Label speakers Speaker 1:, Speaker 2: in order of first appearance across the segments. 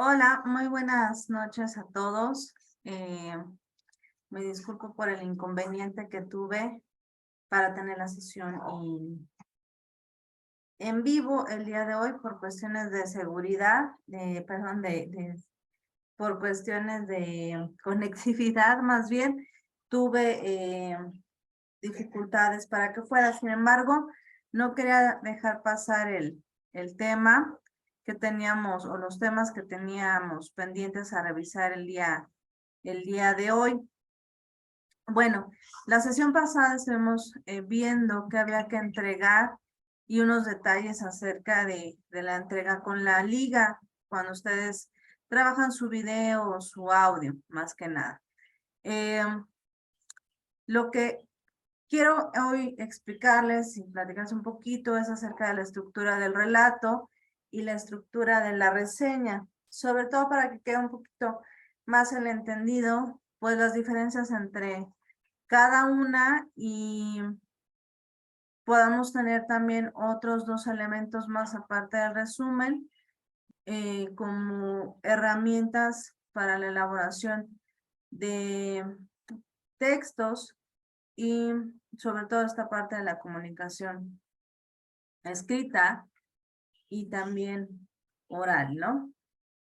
Speaker 1: Hola, muy buenas noches a todos. Me disculpo por el inconveniente que tuve para tener la sesión en vivo el día de hoy por cuestiones de seguridad, por cuestiones de conectividad más bien. Tuve dificultades para que fuera. Sin embargo, no quería dejar pasar el tema que teníamos o los temas que teníamos pendientes a revisar el día de hoy. Bueno, la sesión pasada estuvimos viendo que había que entregar y unos detalles acerca de la entrega con la liga, cuando ustedes trabajan su video o su audio, más que nada. Lo que quiero hoy explicarles y platicarles un poquito es acerca de la estructura del relato y la estructura de la reseña, sobre todo para que quede un poquito más el entendido, pues las diferencias entre cada una y podamos tener también otros dos elementos más aparte del resumen, como herramientas para la elaboración de textos y sobre todo esta parte de la comunicación escrita y también oral, ¿no?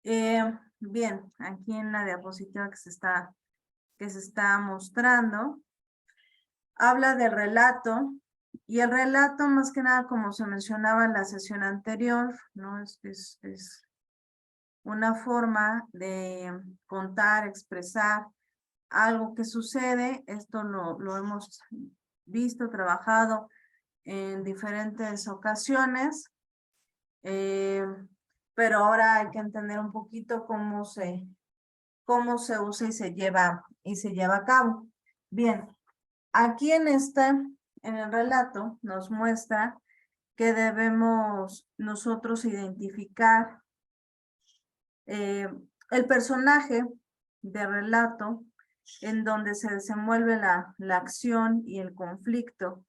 Speaker 1: Bien, aquí en la diapositiva que se está mostrando, habla del relato, y el relato más que nada, como se mencionaba en la sesión anterior, ¿no? Es una forma de contar, expresar algo que sucede. Esto lo hemos visto, trabajado en diferentes ocasiones, pero ahora hay que entender un poquito cómo se usa y se lleva a cabo. Bien, aquí en el relato nos muestra que debemos nosotros identificar el personaje de relato en donde se desenvuelve la acción y el conflicto.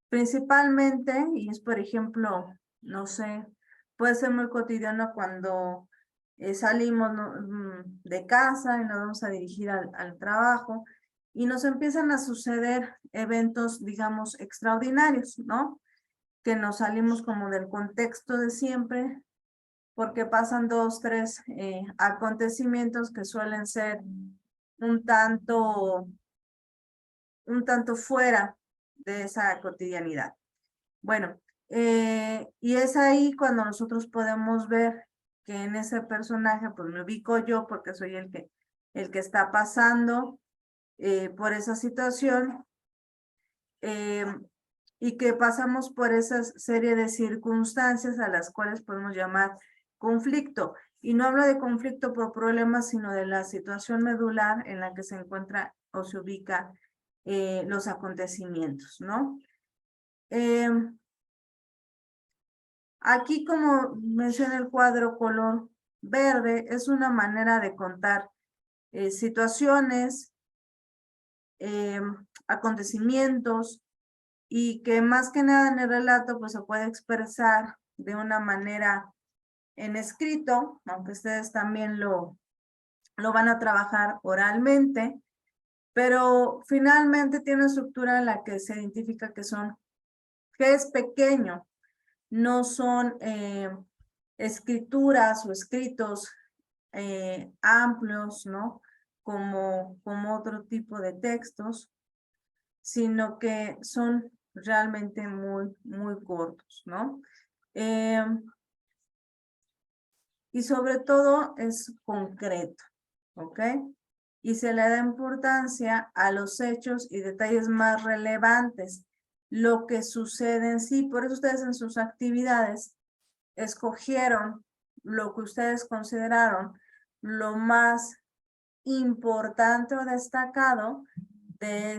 Speaker 1: Principalmente, y es por ejemplo, no sé, puede ser muy cotidiano cuando salimos de casa y nos vamos a dirigir al trabajo y nos empiezan a suceder eventos, digamos, extraordinarios, ¿no? Que nos salimos como del contexto de siempre, porque pasan 2, 3 acontecimientos que suelen ser un tanto fuera de esa cotidianidad. Bueno, y es ahí cuando nosotros podemos ver que en ese personaje, pues me ubico yo porque soy el que está pasando por esa situación, y que pasamos por esa serie de circunstancias a las cuales podemos llamar conflicto. Y no hablo de conflicto por problemas, sino de la situación medular en la que se encuentra o se ubica los acontecimientos, ¿no? Aquí, como menciona el cuadro color verde, es una manera de contar situaciones, acontecimientos, y que más que nada en el relato pues se puede expresar de una manera en escrito, aunque ustedes también lo van a trabajar oralmente, pero finalmente tiene una estructura en la que se identifica que es pequeño, no son escrituras o escritos amplios, ¿no? Como otro tipo de textos, sino que son realmente muy, muy cortos, ¿no? Y sobre todo es concreto, ¿ok? Y se le da importancia a los hechos y detalles más relevantes, lo que sucede en sí. Por eso ustedes en sus actividades escogieron lo que ustedes consideraron lo más importante o destacado de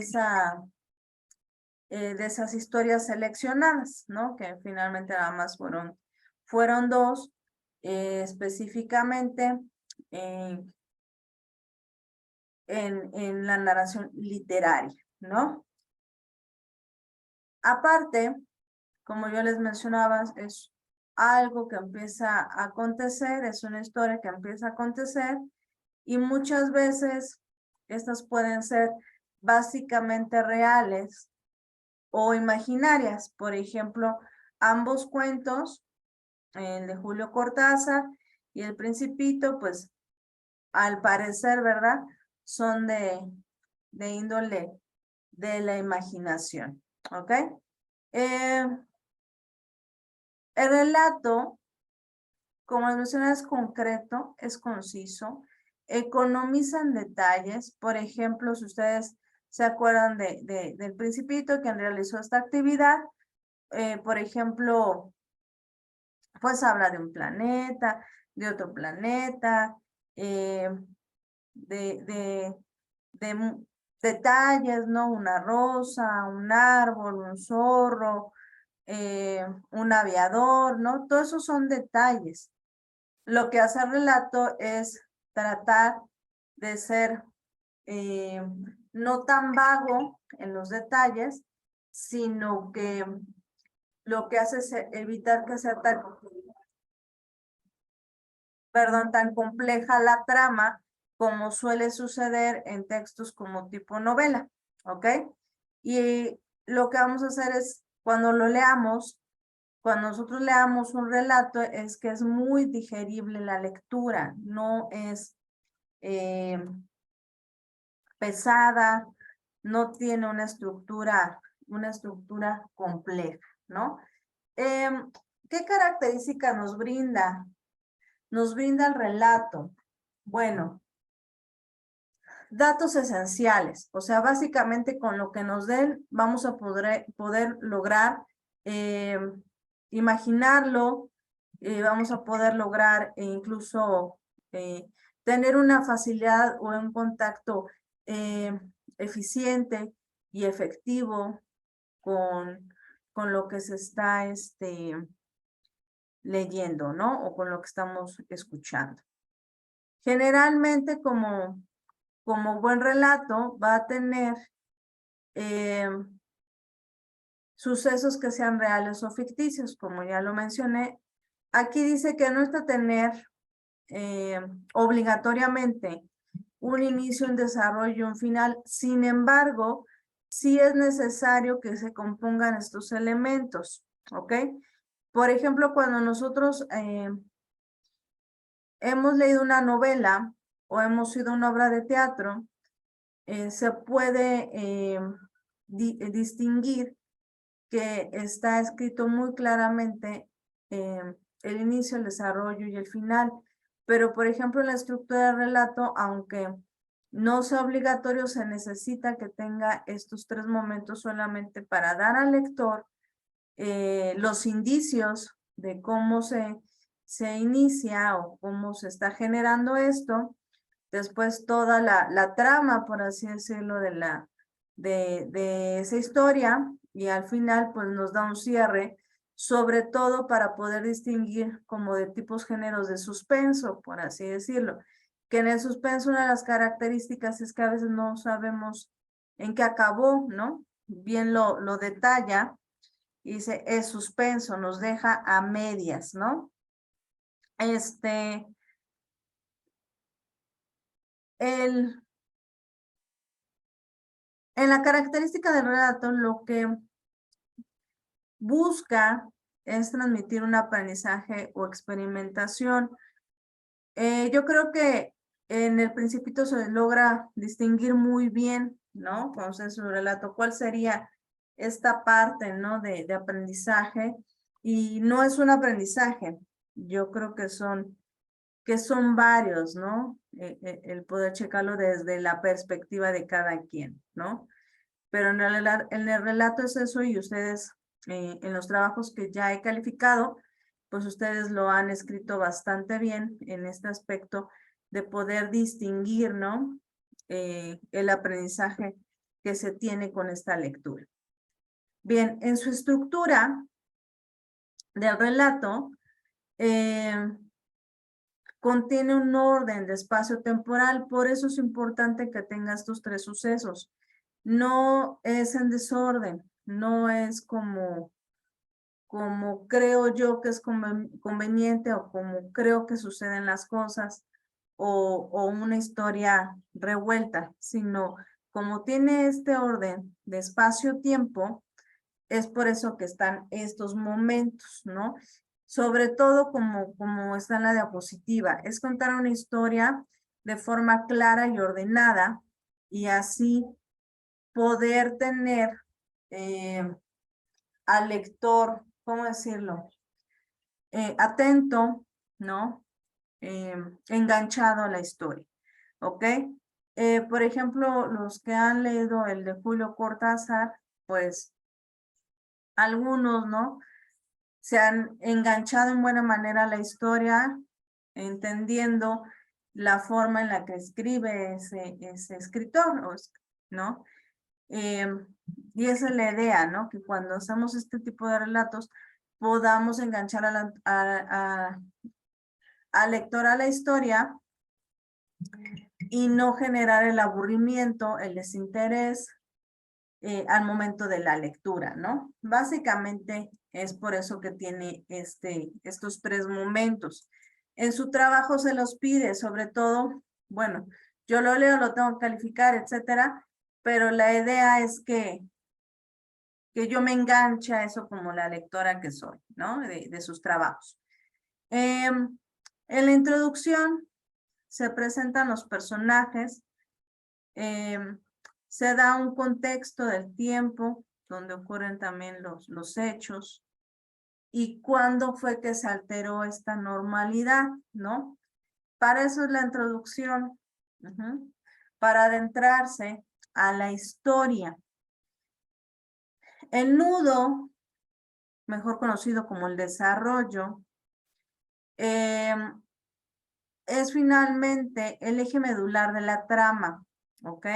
Speaker 1: esas historias seleccionadas, ¿no? Que finalmente nada más fueron dos, específicamente en la narración literaria, ¿no? Aparte, como yo les mencionaba, algo que empieza a acontecer, es una historia que empieza a acontecer, y muchas veces estas pueden ser básicamente reales o imaginarias. Por ejemplo, ambos cuentos, el de Julio Cortázar y El Principito, pues al parecer, ¿verdad?, son de índole de la imaginación, ¿ok? El relato, como les mencioné, es concreto, es conciso, economiza en detalles. Por ejemplo, si ustedes se acuerdan del Principito, quien realizó esta actividad, por ejemplo, pues habla de un planeta, de otro planeta, de detalles, ¿no? Una rosa, un árbol, un zorro, un aviador, ¿no? Todos esos son detalles. Lo que hace el relato es tratar de ser no tan vago en los detalles, sino que lo que hace es evitar que sea tan, tan compleja la trama como suele suceder en textos como tipo novela, ¿ok? Y lo que vamos a hacer es, cuando lo leamos, cuando nosotros leamos un relato, es que es muy digerible la lectura, no es pesada, no tiene una estructura compleja, ¿no? ¿Qué característica nos brinda? Nos brinda el relato. Bueno, datos esenciales, o sea, básicamente con lo que nos den vamos a poder lograr imaginarlo, vamos a poder lograr incluso tener una facilidad o un contacto eficiente y efectivo con lo que se está leyendo, ¿no? O con lo que estamos escuchando. Generalmente, como buen relato, va a tener sucesos que sean reales o ficticios, como ya lo mencioné. Aquí dice que no está tener obligatoriamente un inicio, un desarrollo y un final. Sin embargo, sí es necesario que se compongan estos elementos, ¿ok? Por ejemplo, cuando nosotros hemos leído una novela o hemos ido a una obra de teatro, se puede distinguir que está escrito muy claramente el inicio, el desarrollo y el final. Pero, por ejemplo, en la estructura del relato, aunque no sea obligatorio, se necesita que tenga estos tres momentos solamente para dar al lector los indicios de cómo se inicia o cómo se está generando esto. Después toda la trama, por así decirlo, de esa historia, y al final pues nos da un cierre, sobre todo para poder distinguir como de tipos géneros de suspenso, por así decirlo, que en el suspenso una de las características es que a veces no sabemos en qué acabó, ¿no? Bien lo detalla, y dice, es suspenso, nos deja a medias, ¿no? En la característica del relato, lo que busca es transmitir un aprendizaje o experimentación. Yo creo que en El Principito se logra distinguir muy bien, ¿no? Cuando se hace su relato, cuál sería esta parte, ¿no? De aprendizaje. Y no es un aprendizaje, yo creo que son varios, ¿no? El poder checarlo desde la perspectiva de cada quien, ¿no? Pero en el relato es eso, y ustedes en los trabajos que ya he calificado, pues ustedes lo han escrito bastante bien en este aspecto de poder distinguir, ¿no? El aprendizaje que se tiene con esta lectura. Bien, en su estructura del relato, contiene un orden de espacio temporal, por eso es importante que tenga estos tres sucesos. No es en desorden, no es como como creo yo que es conveniente o como creo que suceden las cosas o una historia revuelta, sino como tiene este orden de espacio-tiempo, es por eso que están estos momentos, ¿no? Sobre todo como está en la diapositiva, es contar una historia de forma clara y ordenada y así poder tener al lector, ¿cómo decirlo? Atento, ¿no? Enganchado a la historia, ¿ok? Por ejemplo, los que han leído el de Julio Cortázar, pues algunos, ¿no? Se han enganchado en buena manera a la historia, entendiendo la forma en la que escribe ese escritor, ¿no? Y esa es la idea, ¿no? Que cuando hacemos este tipo de relatos podamos enganchar al lector a la historia y no generar el aburrimiento, el desinterés al momento de la lectura, ¿no? Básicamente es por eso que tiene estos 3 momentos. En su trabajo se los pide, sobre todo, bueno, yo lo leo, lo tengo que calificar, etcétera, pero la idea es que yo me enganche a eso como la lectora que soy, ¿no? De sus trabajos. En la introducción se presentan los personajes, se da un contexto del tiempo donde ocurren también los hechos y cuándo fue que se alteró esta normalidad, ¿no? Para eso es la introducción, para adentrarse a la historia. El nudo, mejor conocido como el desarrollo, es finalmente el eje medular de la trama, ¿ok?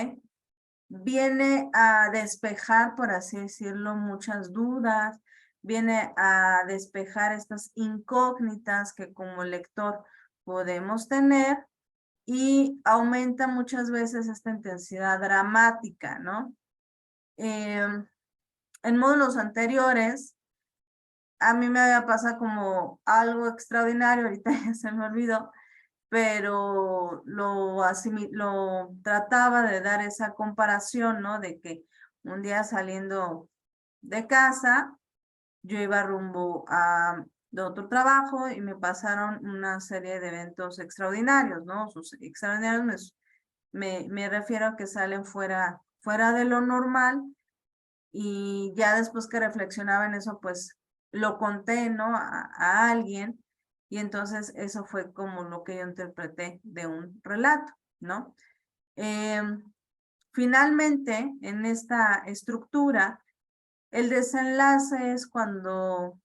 Speaker 1: Viene a despejar, por así decirlo, muchas dudas, viene a despejar estas incógnitas que como lector podemos tener y aumenta muchas veces esta intensidad dramática, ¿no? En módulos anteriores, a mí me había pasado como algo extraordinario, ahorita ya se me olvidó, pero lo trataba de dar esa comparación, ¿no? De que un día saliendo de casa, yo iba rumbo de otro trabajo y me pasaron una serie de eventos extraordinarios, ¿no? Sus extraordinarios me refiero a que salen fuera de lo normal y ya después que reflexionaba en eso, pues lo conté, ¿no? A alguien y entonces eso fue como lo que yo interpreté de un relato, ¿no? Finalmente, en esta estructura, el desenlace es cuando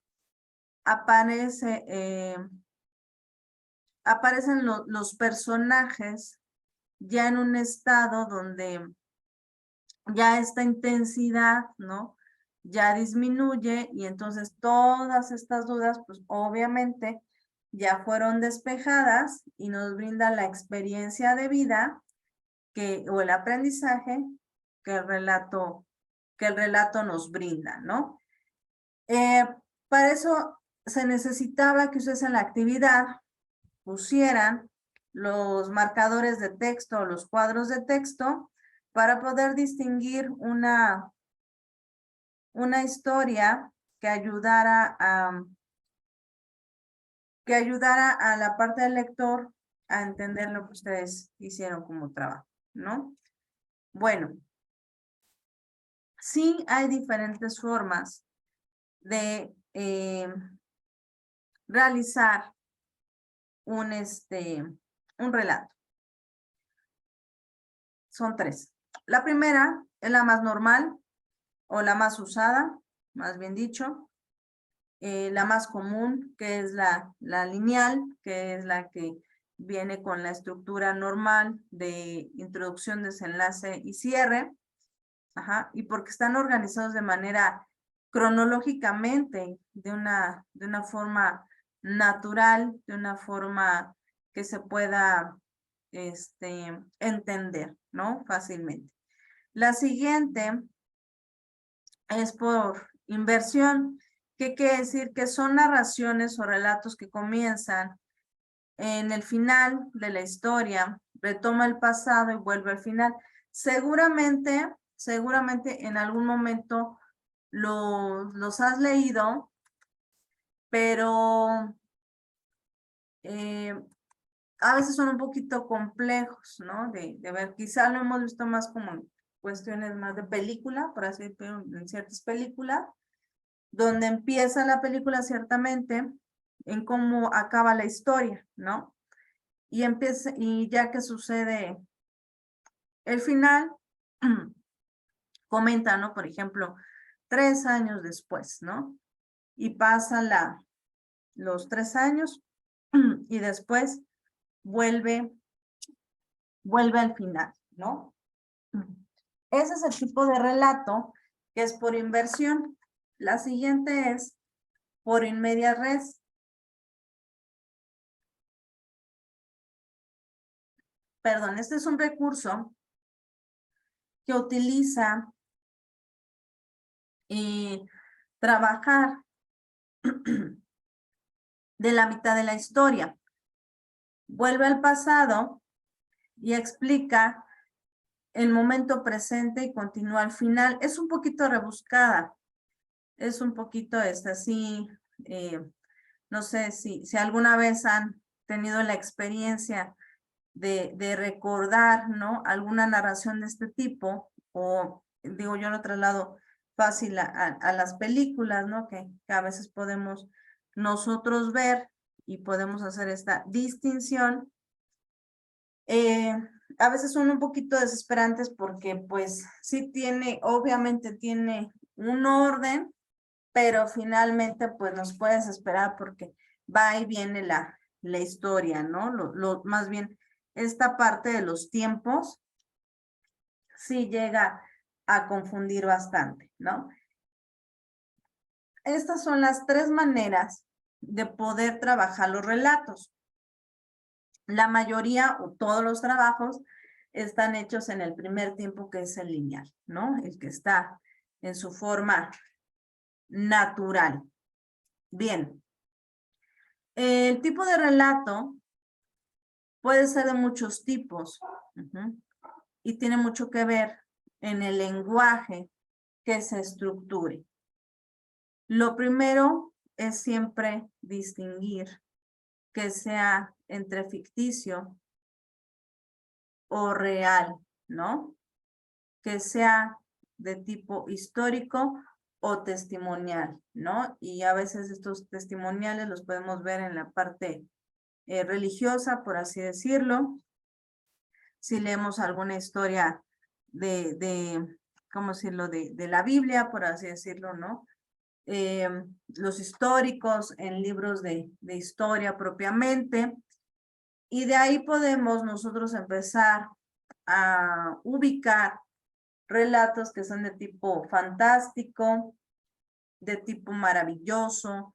Speaker 1: aparecen los personajes ya en un estado donde ya esta intensidad, ¿no? Ya disminuye y entonces todas estas dudas, pues obviamente ya fueron despejadas y nos brinda la experiencia de vida o el aprendizaje que el relato nos brinda, ¿no? Para eso se necesitaba que ustedes en la actividad pusieran los marcadores de texto o los cuadros de texto para poder distinguir una historia que ayudara a la parte del lector a entender lo que ustedes hicieron como trabajo, ¿no? Bueno, sí hay diferentes formas de realizar un relato. Son 3. La primera es la más normal o la más usada, más bien dicho. La más común, que es la lineal, que es la que viene con la estructura normal de introducción, desenlace y cierre. Ajá, y porque están organizados de manera cronológicamente, de una forma natural, de una forma que se pueda entender, ¿no? Fácilmente. La siguiente es por inversión, ¿Qué quiere decir? Que son narraciones o relatos que comienzan en el final de la historia, retoma el pasado y vuelve al final. Seguramente en algún momento los has leído, pero a veces son un poquito complejos, ¿no? De ver, quizá lo hemos visto más como en cuestiones más de película, por así decirlo, en ciertas películas, donde empieza la película ciertamente en cómo acaba la historia, ¿no? Y ya que sucede el final, comenta, ¿no? Por ejemplo, 3 años después, ¿no? Y pasa los 3 años y después vuelve al final, ¿no? Ese es el tipo de relato que es por inversión. La siguiente es por in media res. Perdón, este es un recurso que utiliza trabajar de la mitad de la historia. Vuelve al pasado y explica el momento presente y continúa al final. Es un poquito rebuscada. Es un poquito así, no sé si alguna vez han tenido la experiencia de recordar, ¿no? Alguna narración de este tipo, o digo, yo lo traslado fácil a las películas, ¿no? Que a veces podemos nosotros ver y podemos hacer esta distinción. A veces son un poquito desesperantes porque pues sí obviamente tiene un orden, pero finalmente pues nos puedes esperar porque va y viene la historia, ¿no? Más bien, esta parte de los tiempos sí llega a confundir bastante, ¿no? Estas son las 3 maneras de poder trabajar los relatos. La mayoría o todos los trabajos están hechos en el primer tiempo, que es el lineal, ¿no? El que está en su forma natural. Bien. El tipo de relato puede ser de muchos tipos y tiene mucho que ver en el lenguaje que se estructure. Lo primero es siempre distinguir que sea entre ficticio o real, ¿no? Que sea de tipo histórico o testimonial, ¿no? Y a veces estos testimoniales los podemos ver en la parte religiosa, por así decirlo. Si leemos alguna historia ¿cómo decirlo? De la Biblia, por así decirlo, ¿no? Los históricos en libros de historia propiamente. Y de ahí podemos nosotros empezar a ubicar relatos que son de tipo fantástico, de tipo maravilloso,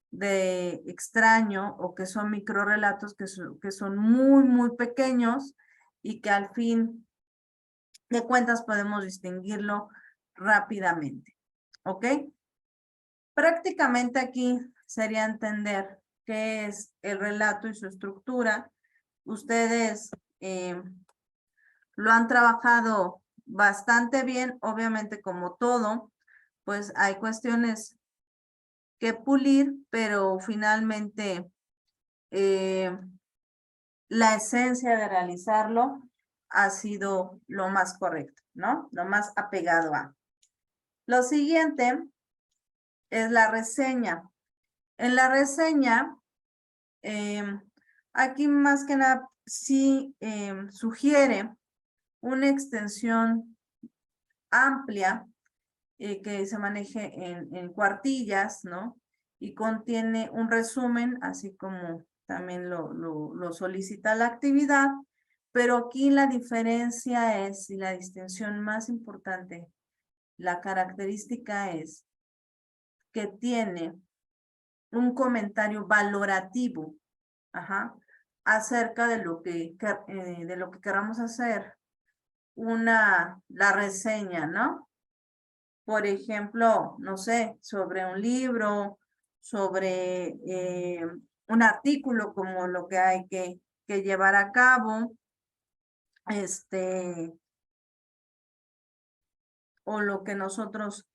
Speaker 1: de extraño, o que son microrelatos que son muy, muy pequeños y que al fin de cuentas podemos distinguirlo rápidamente. ¿Ok? Prácticamente aquí sería entender qué es el relato y su estructura. Ustedes lo han trabajado bastante bien, obviamente como todo, pues hay cuestiones que pulir, pero finalmente la esencia de realizarlo ha sido lo más correcto, ¿no? Lo más apegado a. Lo siguiente es la reseña. En la reseña, aquí más que nada sí sugiere una extensión amplia que se maneje en cuartillas, ¿no? Y contiene un resumen, así como también lo solicita la actividad, pero aquí la diferencia es, y la distinción más importante, la característica es que tiene un comentario valorativo, acerca de lo que queramos hacer la reseña, ¿no? por ejemplo, no sé, sobre un libro, sobre un artículo como lo que hay que llevar a cabo, o lo que nosotros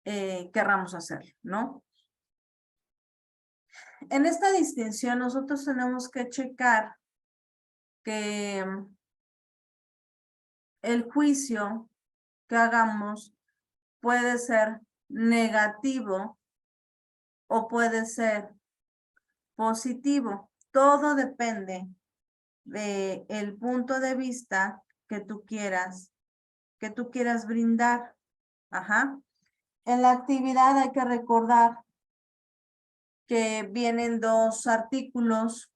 Speaker 1: querramos hacer, ¿no? En esta distinción nosotros tenemos que checar que el juicio que hagamos puede ser negativo o puede ser positivo. Todo depende del punto de vista que tú quieras brindar. Ajá. En la actividad hay que recordar que vienen dos artículos,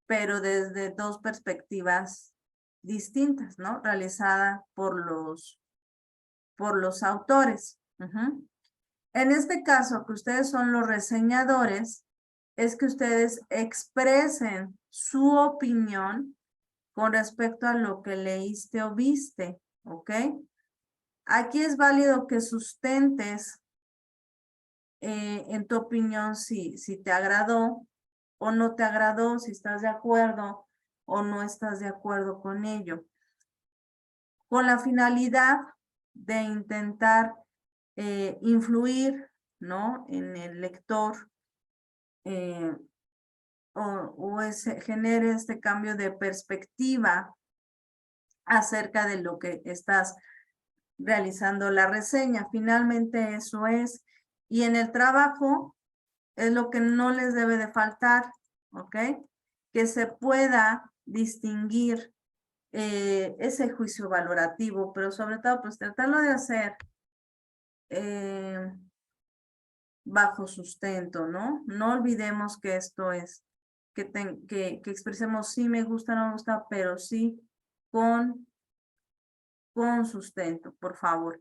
Speaker 1: pero desde dos perspectivas distintas, ¿no? Realizada por los autores. En este caso, que ustedes son los reseñadores, es que ustedes expresen su opinión con respecto a lo que leíste o viste, ¿ok? Aquí es válido que sustentes en tu opinión si te agradó o no te agradó, si estás de acuerdo o no estás de acuerdo con ello, con la finalidad de intentar influir, ¿no? En el lector genere este cambio de perspectiva acerca de lo que estás realizando la reseña. Finalmente eso es. Y en el trabajo es lo que no les debe de faltar, ¿ok? Que se pueda distinguir ese juicio valorativo, pero sobre todo pues tratarlo de hacer bajo sustento, ¿no? No olvidemos que esto es, que expresemos sí me gusta, no me gusta, pero sí con sustento, por favor.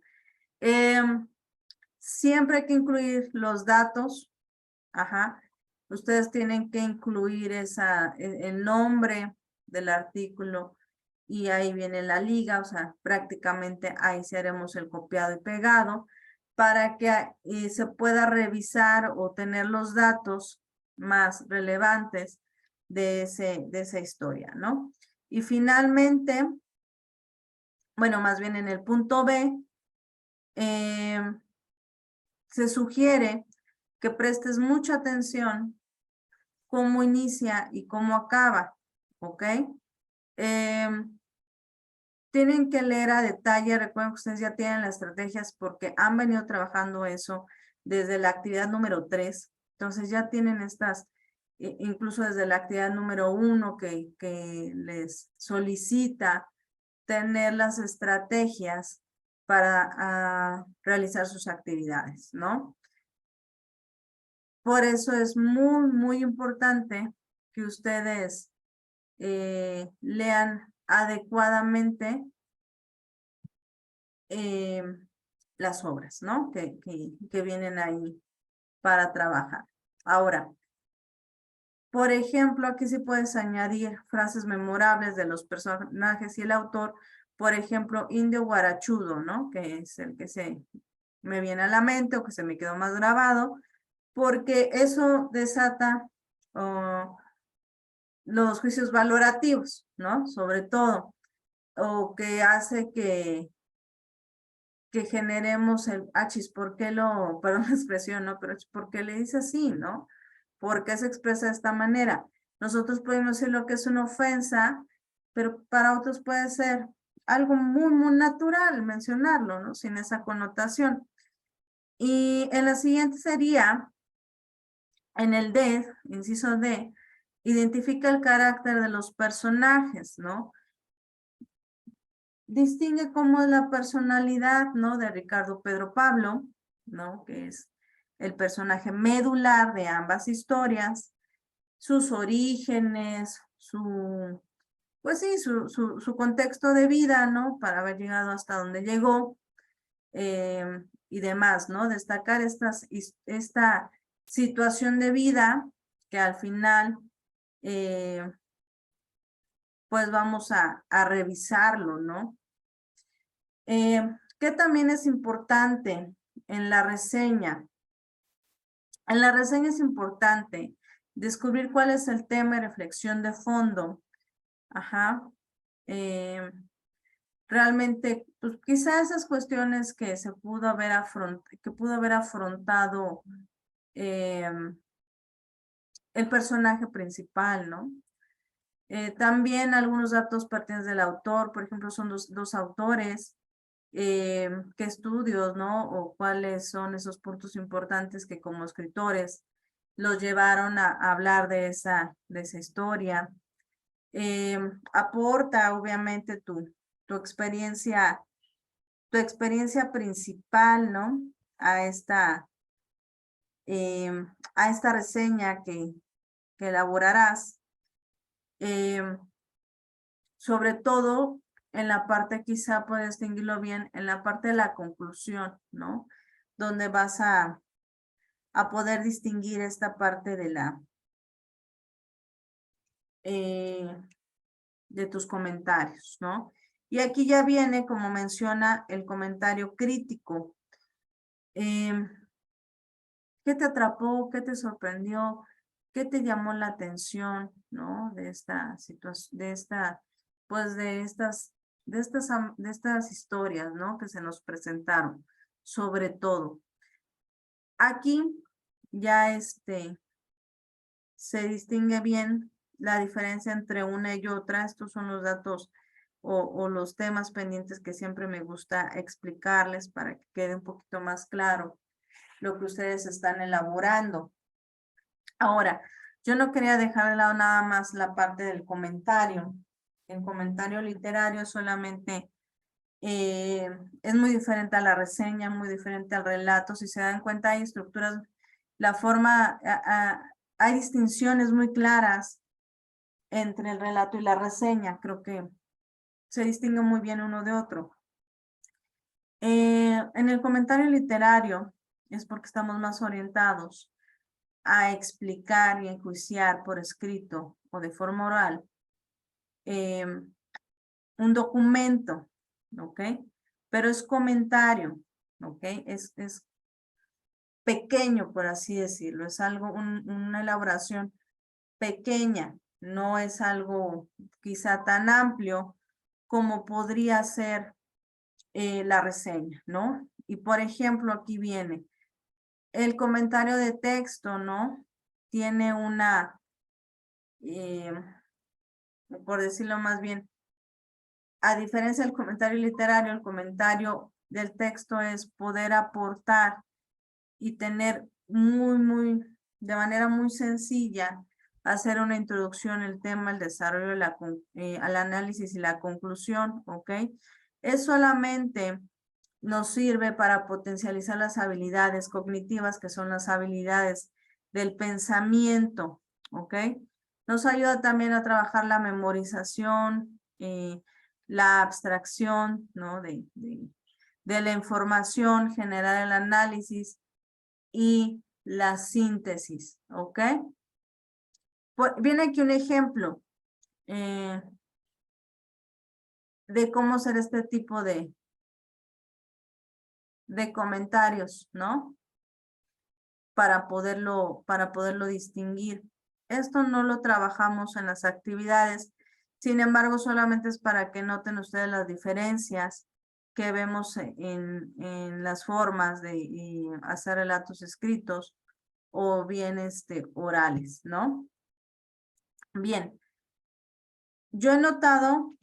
Speaker 1: Siempre hay que incluir los datos, ajá. Ustedes tienen que incluir el nombre del artículo y ahí viene la liga, o sea, prácticamente ahí sí haremos el copiado y pegado para que se pueda revisar o tener los datos más relevantes de esa historia, ¿no? Y finalmente, bueno, más bien en el punto B, se sugiere que prestes mucha atención cómo inicia y cómo acaba, ¿ok? Tienen que leer a detalle, recuerden que ustedes ya tienen las estrategias porque han venido trabajando eso desde la actividad número 3, entonces ya tienen estas, incluso desde la actividad número 1 que les solicita tener las estrategias para realizar sus actividades, ¿no? Por eso es muy, muy importante que ustedes lean adecuadamente las obras, ¿no? Que vienen ahí para trabajar. Ahora, por ejemplo, aquí sí puedes añadir frases memorables de los personajes y el autor. Por ejemplo, Indio Guarachudo, ¿no? Que es el que se me viene a la mente o que se me quedó más grabado, porque eso desata los juicios valorativos, ¿no? Sobre todo, o que hace que generemos el achis, ¿por qué perdón la expresión, ¿no? Pero ¿por qué le dice así, no? ¿Por qué se expresa de esta manera? Nosotros podemos decir lo que es una ofensa, pero para otros puede ser algo muy, muy natural mencionarlo, ¿no? Sin esa connotación. Y en la siguiente sería, en el D, inciso D, identifica el carácter de los personajes, ¿no? Distingue cómo es la personalidad, ¿no? De Ricardo Pedro Pablo, ¿no? Que es el personaje medular de ambas historias, sus orígenes, pues sí, su contexto de vida, ¿no? Para haber llegado hasta donde llegó y demás, ¿no? Destacar esta situación de vida que al final pues vamos a revisarlo, ¿no? ¿Qué también es importante en la reseña? En la reseña es importante descubrir cuál es el tema y reflexión de fondo. Ajá. Realmente, pues quizá esas cuestiones que se pudo haber afrontado el personaje principal, ¿no? También algunos datos pertinentes del autor, por ejemplo, son dos autores, qué estudios, ¿no? O cuáles son esos puntos importantes que como escritores los llevaron a hablar de esa historia. Aporta, obviamente, tu experiencia principal, ¿no? A esta reseña que elaborarás. Sobre todo en la parte, quizá puedes distinguirlo bien, en la parte de la conclusión, ¿no? Donde vas a poder distinguir esta parte de de tus comentarios, ¿no? Y aquí ya viene, como menciona, el comentario crítico. ¿Qué te atrapó? ¿Qué te sorprendió? ¿Qué te llamó la atención, ¿no? De esta situación, de estas historias, ¿no? Que se nos presentaron, sobre todo. Aquí ya se distingue bien la diferencia entre una y otra. Estos son los datos o los temas pendientes que siempre me gusta explicarles para que quede un poquito más claro lo que ustedes están elaborando. Ahora, yo no quería dejar de lado nada más la parte del comentario. El comentario literario solamente es muy diferente a la reseña, muy diferente al relato. Si se dan cuenta, hay estructuras, la forma, hay distinciones muy claras entre el relato y la reseña. Creo que se distingue muy bien uno de otro. En el comentario literario es porque estamos más orientados a explicar y enjuiciar por escrito o de forma oral un documento, ¿ok? Pero es comentario, ¿ok? Es pequeño, por así decirlo, es algo, una elaboración pequeña, no es algo quizá tan amplio como podría ser la reseña, ¿no? Y por ejemplo, aquí viene el comentario de texto, ¿no? Tiene una, por decirlo más bien, a diferencia del comentario literario, el comentario del texto es poder aportar y tener de manera muy sencilla, hacer una introducción, el tema, el desarrollo, al análisis y la conclusión, ¿ok? Es solamente nos sirve para potencializar las habilidades cognitivas, que son las habilidades del pensamiento, ¿ok? Nos ayuda también a trabajar la memorización, la abstracción, ¿no? De la información, generar el análisis y la síntesis, ¿ok? Pues, viene aquí un ejemplo de cómo hacer este tipo de comentarios, ¿no? Para poderlo distinguir. Esto no lo trabajamos en las actividades, sin embargo, solamente es para que noten ustedes las diferencias que vemos en las formas de hacer relatos escritos o bien orales, ¿no? Bien, yo he notado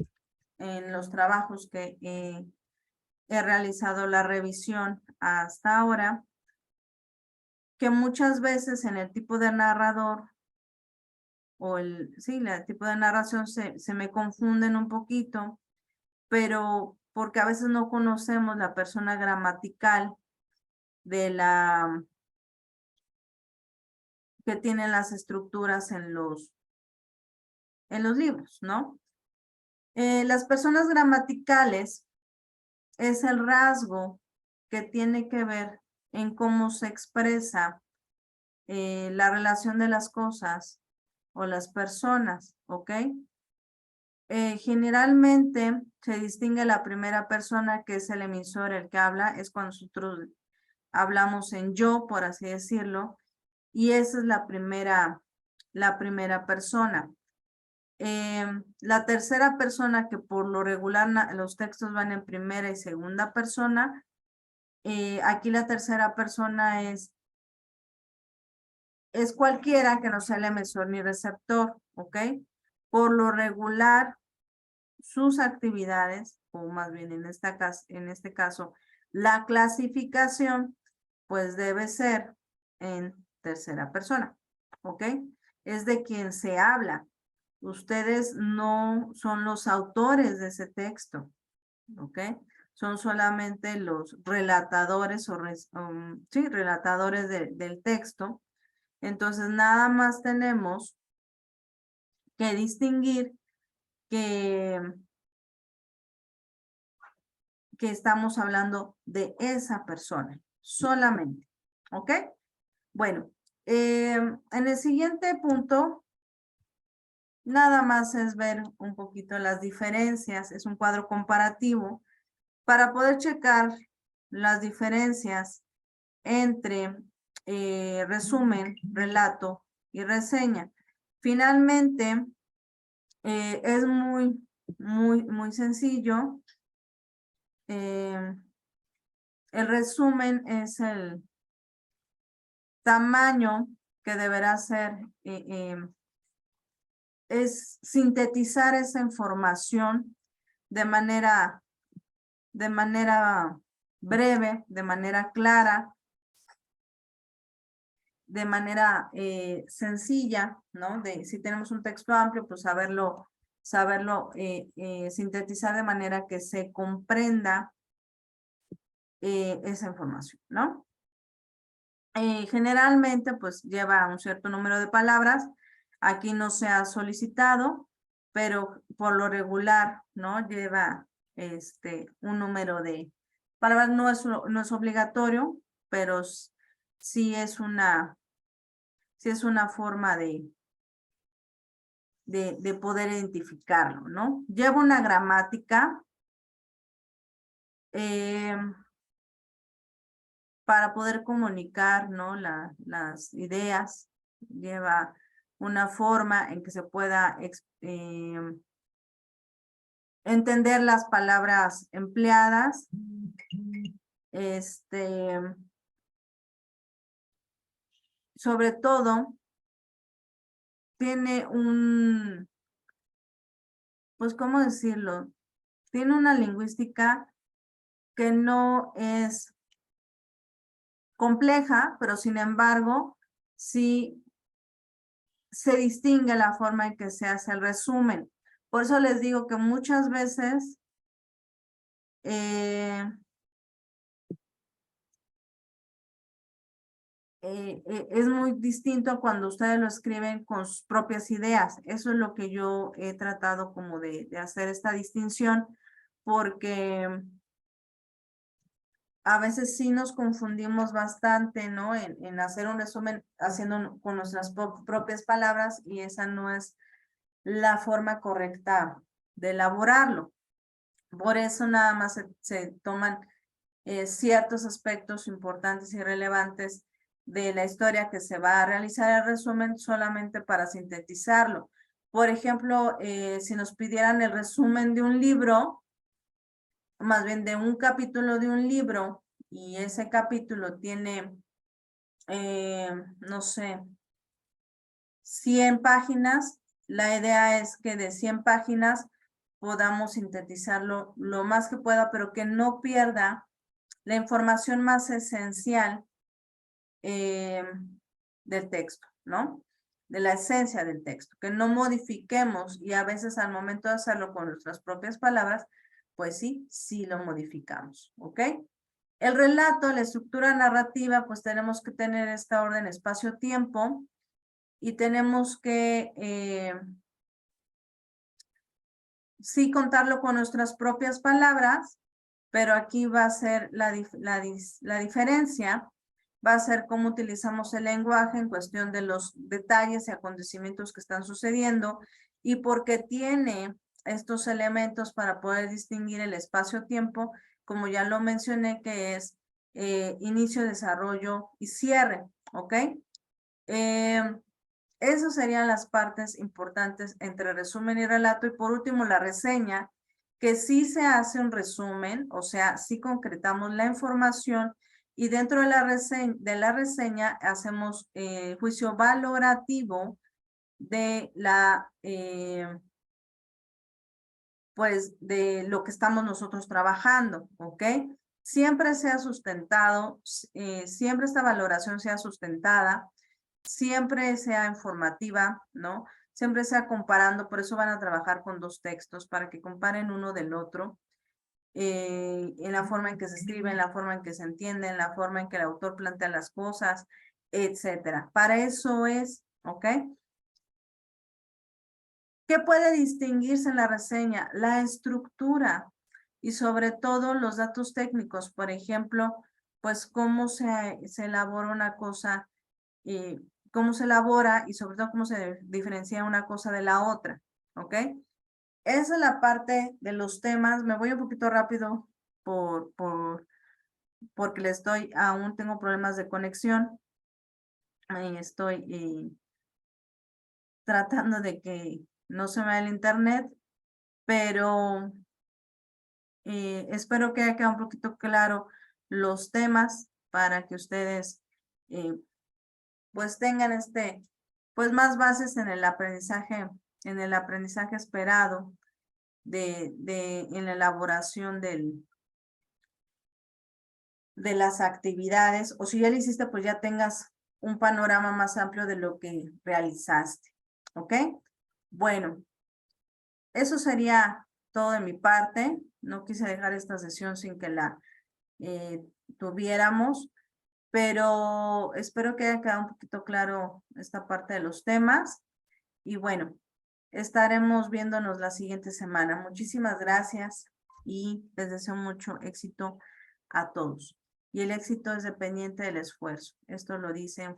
Speaker 1: en los trabajos que he realizado la revisión hasta ahora, que muchas veces en el tipo de narrador o el tipo de narración se me confunden un poquito, pero porque a veces no conocemos la persona gramatical de que tienen las estructuras en los libros, ¿no? Las personas gramaticales es el rasgo que tiene que ver en cómo se expresa la relación de las cosas o las personas, ¿ok? Generalmente se distingue la primera persona, que es el emisor, el que habla, es cuando nosotros hablamos en yo, por así decirlo, y esa es la primera persona. La tercera persona, que por lo regular los textos van en primera y segunda persona, aquí la tercera persona es cualquiera que no sea el emisor ni receptor, ¿ok? Por lo regular, sus actividades, o más bien en este caso, la clasificación, pues debe ser en tercera persona, ¿ok? Es de quien se habla. Ustedes no son los autores de ese texto, ¿ok? Son solamente los relatadores sí, relatadores del texto. Entonces, nada más tenemos que distinguir que estamos hablando de esa persona, solamente, ¿ok? Bueno, en el siguiente punto, nada más es ver un poquito las diferencias, es un cuadro comparativo para poder checar las diferencias entre resumen, relato y reseña. Finalmente, es muy sencillo. El resumen es el tamaño que deberá ser, es sintetizar esa información de manera breve, de manera clara, de manera sencilla, ¿no? Si tenemos un texto amplio, pues saberlo sintetizar de manera que se comprenda esa información, ¿no? Generalmente, pues lleva un cierto número de palabras. Aquí no se ha solicitado, pero por lo regular, ¿no? Lleva un número de palabras, no es obligatorio, pero sí es una forma de poder identificarlo, ¿no? Lleva una gramática para poder comunicar, ¿no? Las ideas, lleva una forma en que se pueda entender las palabras empleadas. Sobre todo, tiene pues, ¿cómo decirlo? Tiene una lingüística que no es compleja, pero sin embargo, sí se distingue la forma en que se hace el resumen. Por eso les digo que muchas veces es muy distinto cuando ustedes lo escriben con sus propias ideas. Eso es lo que yo he tratado como de hacer esta distinción, porque a veces sí nos confundimos bastante, ¿no? En hacer un resumen haciendo con nuestras propias palabras, y esa no es la forma correcta de elaborarlo. Por eso nada más se toman ciertos aspectos importantes y relevantes de la historia que se va a realizar el resumen, solamente para sintetizarlo. Por ejemplo, si nos pidieran el resumen de un libro, más bien de un capítulo de un libro, y ese capítulo tiene, no sé, 100 páginas, la idea es que de 100 páginas podamos sintetizarlo lo más que pueda, pero que no pierda la información más esencial del texto, ¿no? De la esencia del texto, que no modifiquemos, y a veces al momento de hacerlo con nuestras propias palabras, pues sí lo modificamos, ¿ok? El relato, la estructura narrativa, pues tenemos que tener esta orden espacio-tiempo, y tenemos que sí contarlo con nuestras propias palabras, pero aquí va a ser la diferencia, va a ser cómo utilizamos el lenguaje en cuestión de los detalles y acontecimientos que están sucediendo, y porque tiene estos elementos para poder distinguir el espacio-tiempo, como ya lo mencioné, que es inicio, desarrollo y cierre, ¿ok? Esas serían las partes importantes entre resumen y relato. Y por último, la reseña, que sí se hace un resumen, o sea, sí concretamos la información y dentro de la reseña hacemos juicio valorativo de pues de lo que estamos nosotros trabajando, ¿ok? Siempre sea sustentado, siempre esta valoración sea sustentada, siempre sea informativa, ¿no? Siempre sea comparando, por eso van a trabajar con dos textos, para que comparen uno del otro, en la forma en que se escribe, en la forma en que se entiende, en la forma en que el autor plantea las cosas, etcétera. Para eso es, ¿ok? ¿Qué puede distinguirse en la reseña? La estructura y sobre todo los datos técnicos. Por ejemplo, pues cómo se elabora una cosa, cómo se elabora y sobre todo cómo se diferencia una cosa de la otra, ¿ok? Esa es la parte de los temas. Me voy un poquito rápido porque aún tengo problemas de conexión. Ahí estoy tratando de que no se me vaya el internet, pero espero que haya quedado un poquito claro los temas para que ustedes pues tengan pues más bases en el aprendizaje esperado en la elaboración de las actividades, o si ya lo hiciste, pues ya tengas un panorama más amplio de lo que realizaste, ¿ok? Bueno, eso sería todo de mi parte. No quise dejar esta sesión sin que la tuviéramos, pero espero que haya quedado un poquito claro esta parte de los temas. Y bueno, estaremos viéndonos la siguiente semana. Muchísimas gracias y les deseo mucho éxito a todos. Y el éxito es dependiente del esfuerzo. Esto lo dice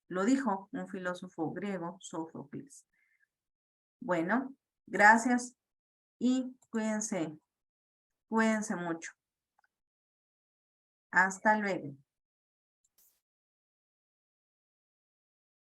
Speaker 1: lo dijo un filósofo griego, Sófocles. Bueno, gracias y cuídense mucho. Hasta luego.